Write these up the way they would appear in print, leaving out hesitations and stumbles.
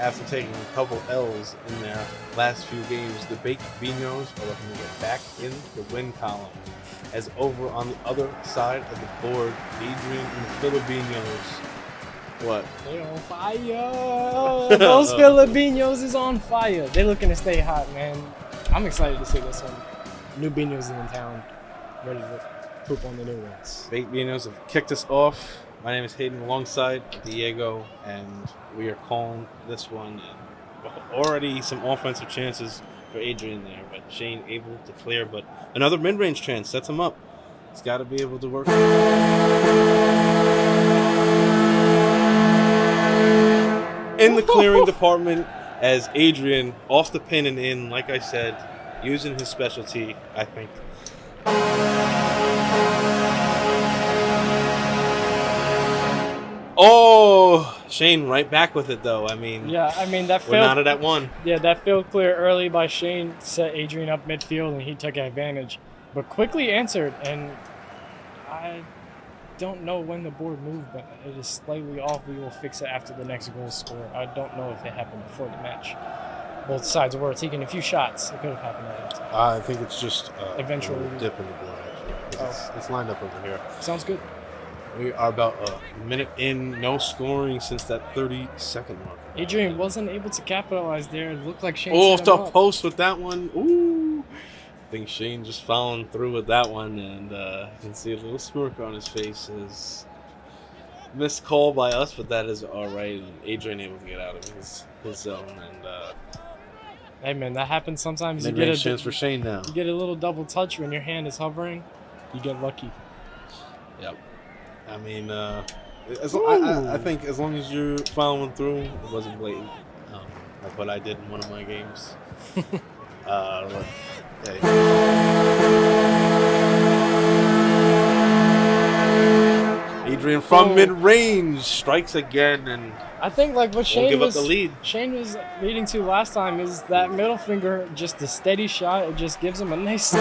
after taking a couple L's in their last few games, the Baked Biñhos are looking to get back in the win column. As over on the other side of the board, Adrian and Filibiñhos. What? They on fire. Those Filibiñhos is on fire. They're looking to stay hot, man. I'm excited to see this one. New Biñhos in town, ready to poop on the new ones. Baked Biñhos have kicked us off. My name is Hayden alongside Diego, and we are calling this one. Already some offensive chances for Adrian there, but Shane able to clear. But another mid-range chance sets him up. He's got to be able to work. In the clearing department, as Adrian off the pin and in, like I said, using his specialty, I think. Oh, Shane right back with it though. I mean, that we're not at one. Yeah, that field clear early by Shane set Adrian up midfield, and he took advantage, but quickly answered. And I don't know when the board moved, but it is slightly off. We will fix it after the next goal score. I don't know if it happened before the match. Both sides were taking a few shots. It could have happened at that time. I think it's just eventually a dip in the board. Actually, it's lined up over here. Sounds good. We are about a minute in, no scoring since that 30-second mark. Adrian wasn't able to capitalize there. It looked like Shane. Off the post with that one. Ooh. I think Shane just following through with that one, and you can see a little smirk on his face. As missed call by us, but that is all right. And Adrian able to get out of his zone. And hey man, that happens sometimes. You get a chance for Shane now. You get a little double touch when your hand is hovering. You get lucky. Yep. I mean, I think as long as you're following through, it wasn't blatant. Like what I did in one of my games. Adrian from mid-range strikes again, and I think like what Shane give up the lead. Shane was leading to last time is that middle finger, just a steady shot. It just gives him a nice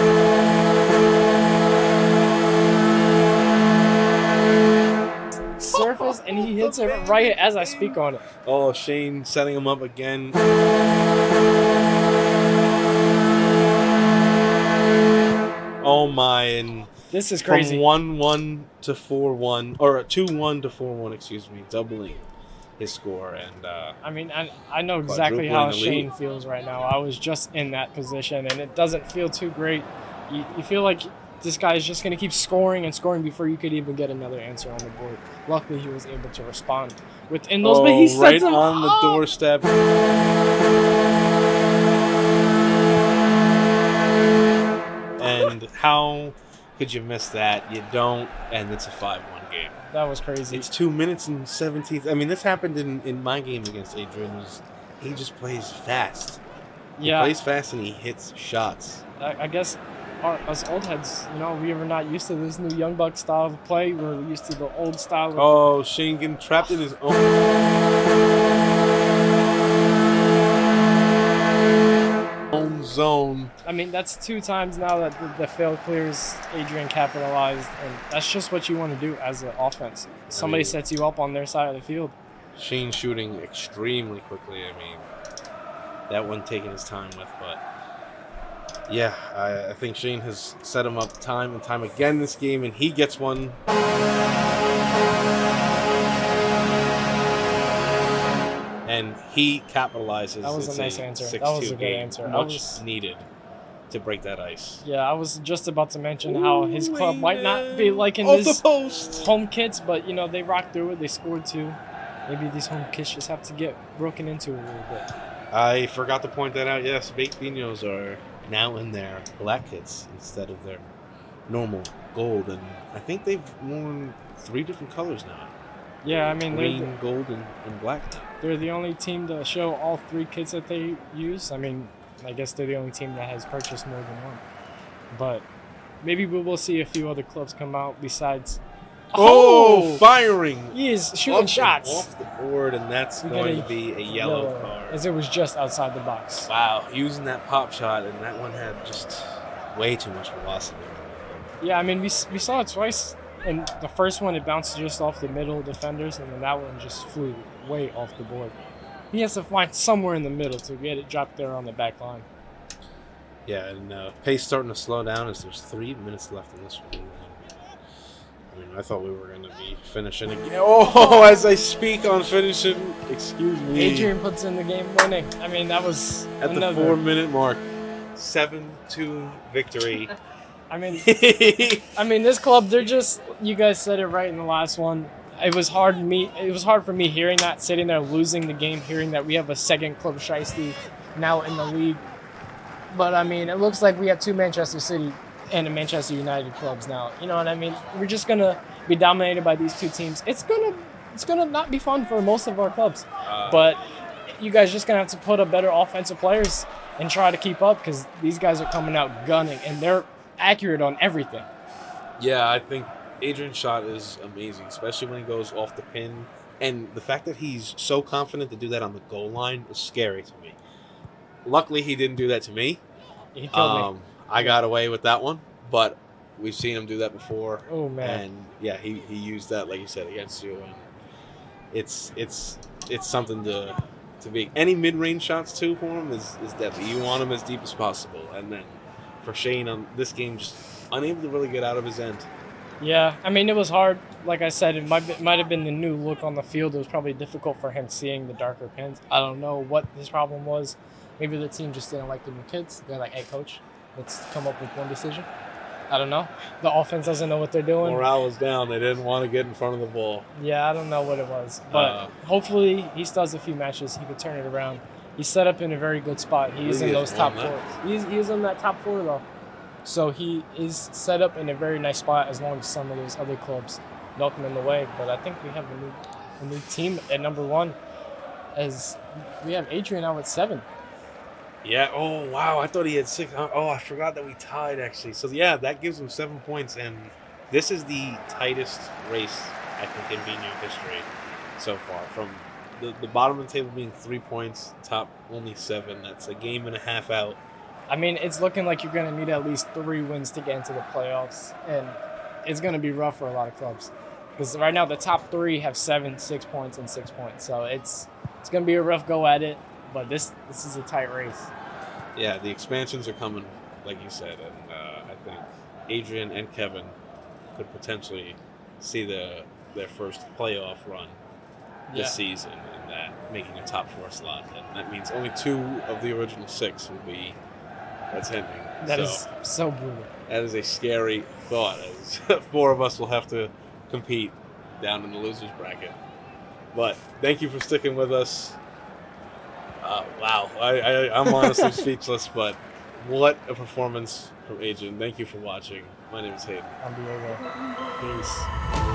surface, and he hits it right as I speak on it. Oh, Shane setting him up again. Oh my, and this is crazy. From 1-1 to 4-1, or 2-1 to 4-1, excuse me, doubling his score. And I know exactly how Shane feels right now. I was just in that position, and it doesn't feel too great. You feel like this guy is just going to keep scoring and scoring before you could even get another answer on the board. Luckily, he was able to respond within those. But he sets right him on the doorstep. And how could you miss that? You don't, and it's a 5-1 game. That was crazy. It's 2 minutes and 17. I mean, this happened in my game against Adrian. He just plays fast. He plays fast and he hits shots. I guess us old heads, we were not used to this new Young Buck style of play. We're used to the old style. Oh, Shane getting trapped in his own zone. I mean, that's 2 times now that the fail clears. Adrian capitalized, and that's just what you want to do as an offense. Somebody sets you up on their side of the field. Shane shooting extremely quickly. I mean, that one taking his time with, but yeah, I think Shane has set him up time and time again this game, and he gets one. And he capitalizes. That was a nice answer. That was a good answer. Much needed to break that ice. Yeah, I was just about to mention how his club might not be liking off this the post home kits, but they rocked through it. They scored 2. Maybe these home kits just have to get broken into a little bit. I forgot to point that out. Yes, Baked Biñhos are now in their black kits instead of their normal gold, and I think they've worn 3 different colors now. Yeah, I mean, green, gold, and black. They're the only team to show all 3 kits that they use. I mean, I guess they're the only team that has purchased more than one. But maybe we will see a few other clubs come out besides. Oh, firing! He is shooting shots off the board, and that's going to be a yellow card. As it was just outside the box. Wow, using that pop shot, and that one had just way too much velocity. Yeah, I mean, we saw it twice. And the first one, it bounced just off the middle defenders, and then that one just flew way off the board. he has to find somewhere in the middle to get it dropped there on the back line. Yeah, and pace starting to slow down as there's 3 minutes left in this one. I mean, I thought we were going to be finishing again. Oh, as I speak on finishing, excuse me. Adrian puts in the game winning. I mean, that was at the 4-minute mark. 7-2 victory. I mean, this club, they're just. You guys said it right in the last one. It was hard for me hearing that, sitting there losing the game, hearing that we have a second Club Shiesty now in the league. But I mean, it looks like we have 2 Manchester City and a Manchester United clubs now. You know what I mean? We're just gonna be dominated by these 2 teams. It's gonna not be fun for most of our clubs. But you guys just gonna have to put up better offensive players and try to keep up, because these guys are coming out gunning and they're accurate on everything. Yeah, I think Adrian's shot is amazing, especially when he goes off the pin. And the fact that he's so confident to do that on the goal line is scary to me. Luckily, he didn't do that to me. He killed me. I got away with that one, but we've seen him do that before. Oh, man. And yeah, he used that, like you said, against you. And it's something to be. Any mid-range shots, too, for him is deadly. You want him as deep as possible. And then for Shane on this game, just unable to really get out of his end. Yeah, I mean, it was hard. Like I said, it might have been the new look on the field. It was probably difficult for him seeing the darker pins. I don't know what his problem was. Maybe the team just didn't like the new kids. They're like, hey, coach, let's come up with one decision. I don't know. The offense doesn't know what they're doing. Morale was down. They didn't want to get in front of the ball. Yeah, I don't know what it was. But hopefully he still has a few matches. He could turn it around. He's set up in a very good spot. He's in those top 4. He's in that top 4, though. So he is set up in a very nice spot, as long as some of those other clubs knock him in the way. But I think we have a new team at number 1, as we have Adrian now at 7. Yeah. Oh, wow. I thought he had 6. Oh, I forgot that we tied, actually. So, yeah, that gives him 7 points. And this is the tightest race, I think, in Biñhos history so far. From the bottom of the table being 3 points, top only 7. That's a game and a half out. I mean, it's looking like you're going to need at least 3 wins to get into the playoffs. And it's going to be rough for a lot of clubs. Because right now, the top 3 have 7, 6 points, and 6 points. So it's going to be a rough go at it. But this is a tight race. Yeah, the expansions are coming, like you said. And I think Adrian and Kevin could potentially see their first playoff run this season, and that making a top 4 slot. And that means only 2 of the original 6 will be attending. That is so brutal. That is a scary thought, as 4 of us will have to compete down in the losers bracket. But thank you for sticking with us. Wow, I'm honestly speechless, but what a performance from Adrian. Thank you for watching. My name is Hayden. I'm Diego. Peace.